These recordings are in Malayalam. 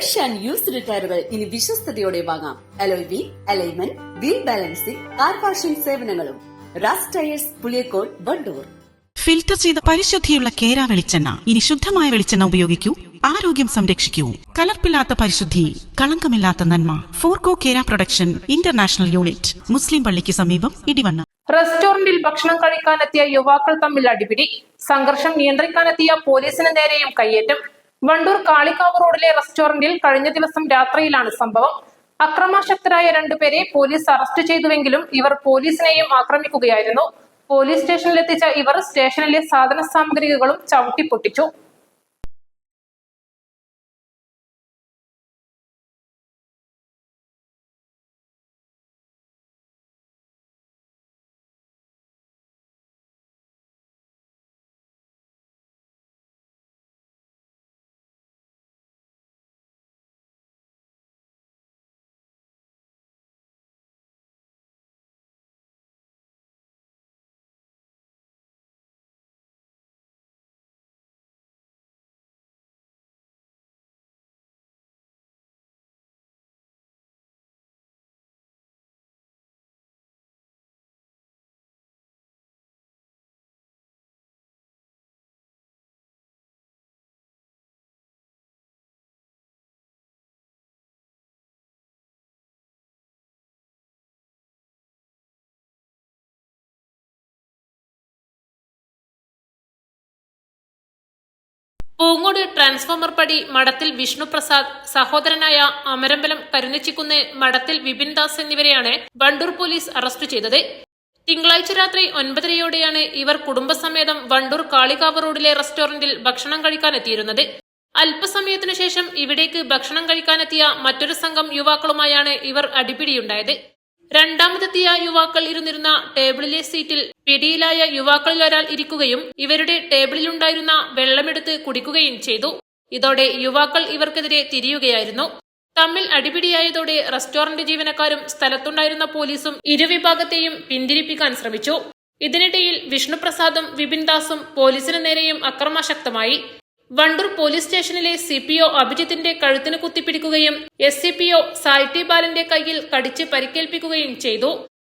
ഫ്രഷ് ആൻഡ് യൂസ്ഡ് ടയറുകൾ ഇനി വിശ്വസ്തയോടെ വാങ്ങാം. Alloy wheel, alignment, wheel balancing, car washing സേവനങ്ങളും. റാസ് ടയേഴ്സ്, പുളിയക്കോട്, വണ്ടൂർ. ഫിൽറ്റർ ചെയ്ത പരിശുദ്ധിയുള്ള കേര വെളിച്ചെണ്ണ. ഇനി ശുദ്ധമായ വെളിച്ചെണ്ണ ഉപയോഗിക്കൂ, ആരോഗ്യം സംരക്ഷിക്കൂ. കലർപ്പില്ലാത്ത പരിശുദ്ധി, കളങ്കമില്ലാത്ത നന്മ. ഫോർകോ കേര പ്രൊഡക്ഷൻ ഇന്റർനാഷണൽ യൂണിറ്റ്, മുസ്ലിം പള്ളിക്ക് സമീപം, ഇടിവണ്ണ. റെസ്റ്റോറന്റിൽ ഭക്ഷണം കഴിക്കാനെത്തിയ യുവാക്കൾ തമ്മിൽ അടിപിടി. സംഘർഷം നിയന്ത്രിക്കാനെത്തിയ പോലീസിന് നേരെയും കയ്യേറ്റം. വണ്ടൂർ കാളികാവ് റോഡിലെ റെസ്റ്റോറന്റിൽ കഴിഞ്ഞ ദിവസം രാത്രിയിലാണ് സംഭവം. അക്രമാസക്തരായ രണ്ടുപേരെ പോലീസ് അറസ്റ്റ് ചെയ്തുവെങ്കിലും ഇവർ പോലീസിനെയും ആക്രമിക്കുകയായിരുന്നു. പോലീസ് സ്റ്റേഷനിലെത്തിച്ച ഇവർ സ്റ്റേഷനിലെ സാധന സാമഗ്രികളും ചവിട്ടിപ്പൊട്ടിച്ചു. പൂങ്ങോട് ട്രാൻസ്ഫോമർ പടി മഠത്തിൽ വിഷ്ണുപ്രസാദ്, സഹോദരനായ അമരമ്പലം കരുന്നച്ചിക്കുന്ന് മഠത്തിൽ വിപിൻ ദാസ് എന്നിവരെയാണ് വണ്ടൂർ പോലീസ് അറസ്റ്റ് ചെയ്തത്. തിങ്കളാഴ്ച രാത്രി 9:30യോടെയാണ് ഇവർ കുടുംബസമേതം വണ്ടൂർ കാളികാവ് റോഡിലെ റെസ്റ്റോറന്റിൽ ഭക്ഷണം കഴിക്കാനെത്തിയിരുന്നത്. അല്പസമയത്തിനു ശേഷം ഇവിടേക്ക് ഭക്ഷണം കഴിക്കാനെത്തിയ മറ്റൊരു സംഘം യുവാക്കളുമായാണ് ഇവർ അടിപിടിയുണ്ടായത്. രണ്ടാമതെത്തിയ യുവാക്കൾ ഇരുന്നിരുന്ന ടേബിളിലെ സീറ്റിൽ പിടിയിലായ യുവാക്കളിൽ ഒരാൾ ഇരിക്കുകയും ഇവരുടെ ടേബിളിലുണ്ടായിരുന്ന വെള്ളമെടുത്ത് കുടിക്കുകയും ചെയ്തു. ഇതോടെ യുവാക്കൾ ഇവർക്കെതിരെ തിരിയുകയായിരുന്നു. തമ്മിൽ അടിപിടിയായതോടെ റെസ്റ്റോറന്റ് ജീവനക്കാരും സ്ഥലത്തുണ്ടായിരുന്ന പോലീസും ഇരുവിഭാഗത്തെയും പിന്തിരിപ്പിക്കാൻ ശ്രമിച്ചു. ഇതിനിടയിൽ വിഷ്ണുപ്രസാദും വിപിൻ ദാസും പോലീസിന് നേരെയും അക്രമാസക്തമായി. വണ്ടൂർ പോലീസ് സ്റ്റേഷനിലെ CPO അഭിജിത്തിന്റെ കഴുത്തിന് കുത്തിപ്പിടിക്കുകയും SCPO സായിട്ടി ബാലന്റെ കയ്യിൽ കടിച്ച് പരിക്കേൽപ്പിക്കുകയും ചെയ്തു.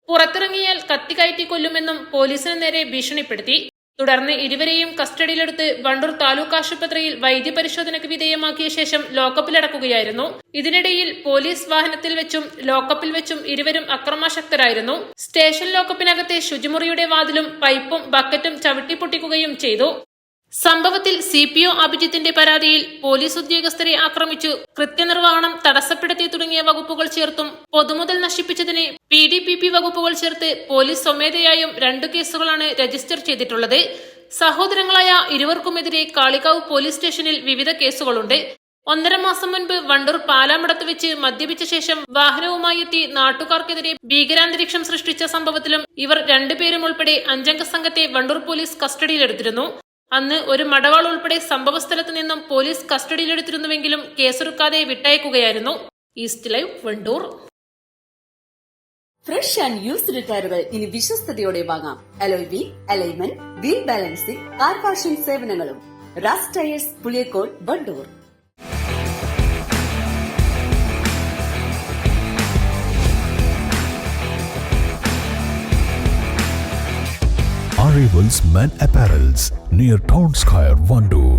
പുറത്തിറങ്ങിയാൽ കത്തി കയറ്റി കൊല്ലുമെന്നും പോലീസിന് നേരെ ഭീഷണിപ്പെടുത്തി. തുടർന്ന് ഇരുവരെയും കസ്റ്റഡിയിലെടുത്ത് വണ്ടൂർ താലൂക്ക് ആശുപത്രിയിൽ വൈദ്യപരിശോധനയ്ക്ക് വിധേയമാക്കിയ ശേഷം ലോക്കപ്പിലടക്കുകയായിരുന്നു. ഇതിനിടയിൽ പോലീസ് വാഹനത്തിൽ വെച്ചും ലോക്കപ്പിൽ വെച്ചും ഇരുവരും അക്രമാസക്തരായിരുന്നു. സ്റ്റേഷൻ ലോക്കപ്പിനകത്തെ ശുചിമുറിയുടെ വാതിലും പൈപ്പും ബക്കറ്റും ചവിട്ടിപ്പൊട്ടിക്കുകയും ചെയ്തു. സംഭവത്തിൽ CPO അഭിജിത്തിന്റെ പരാതിയിൽ പോലീസ് ഉദ്യോഗസ്ഥരെ ആക്രമിച്ചു, കൃത്യനിർവഹണം തടസ്സപ്പെടുത്തി തുടങ്ങിയ വകുപ്പുകൾ ചേർത്തും പൊതുമുതൽ നശിപ്പിച്ചതിന് PDPP വകുപ്പുകൾ ചേർത്ത് പോലീസ് സ്വമേധയായും 2 കേസുകളാണ് രജിസ്റ്റർ ചെയ്തിട്ടുള്ളത്. സഹോദരങ്ങളായ ഇരുവർക്കുമെതിരെ കാളികാവ് പോലീസ് സ്റ്റേഷനിൽ വിവിധ കേസുകളുണ്ട്. 1.5 മാസം മുൻപ് വണ്ടൂർ പാലാമടത്ത് വെച്ച് മദ്യപിച്ച ശേഷം വാഹനവുമായി എത്തി നാട്ടുകാർക്കെതിരെ ഭീകരാന്തരീക്ഷം സൃഷ്ടിച്ച സംഭവത്തിലും ഇവർ 2 പേരും ഉൾപ്പെടെ 5-അംഗ സംഘത്തെ വണ്ടൂർ പോലീസ് കസ്റ്റഡിയിലെടുത്തിരുന്നു. അന്ന് ഒരു മടവാൾ ഉൾപ്പെടെ സംഭവസ്ഥലത്ത് നിന്നും പോലീസ് കസ്റ്റഡിയിലെടുത്തിരുന്നുവെങ്കിലും കേസെടുക്കാതെ വിട്ടയക്കുകയായിരുന്നു. East live, Wandoor. Fresh and used ടയറുകൾ ഇനി വിശ്വസ്തയോടെ വാങ്ങാം. Alloy wheel, alignment, wheel balancing, car washing സേവനങ്ങളും. Ras tyres, Puliyakode, Wandoor. Arrivals Men Apparels near Town Square, Vandoor.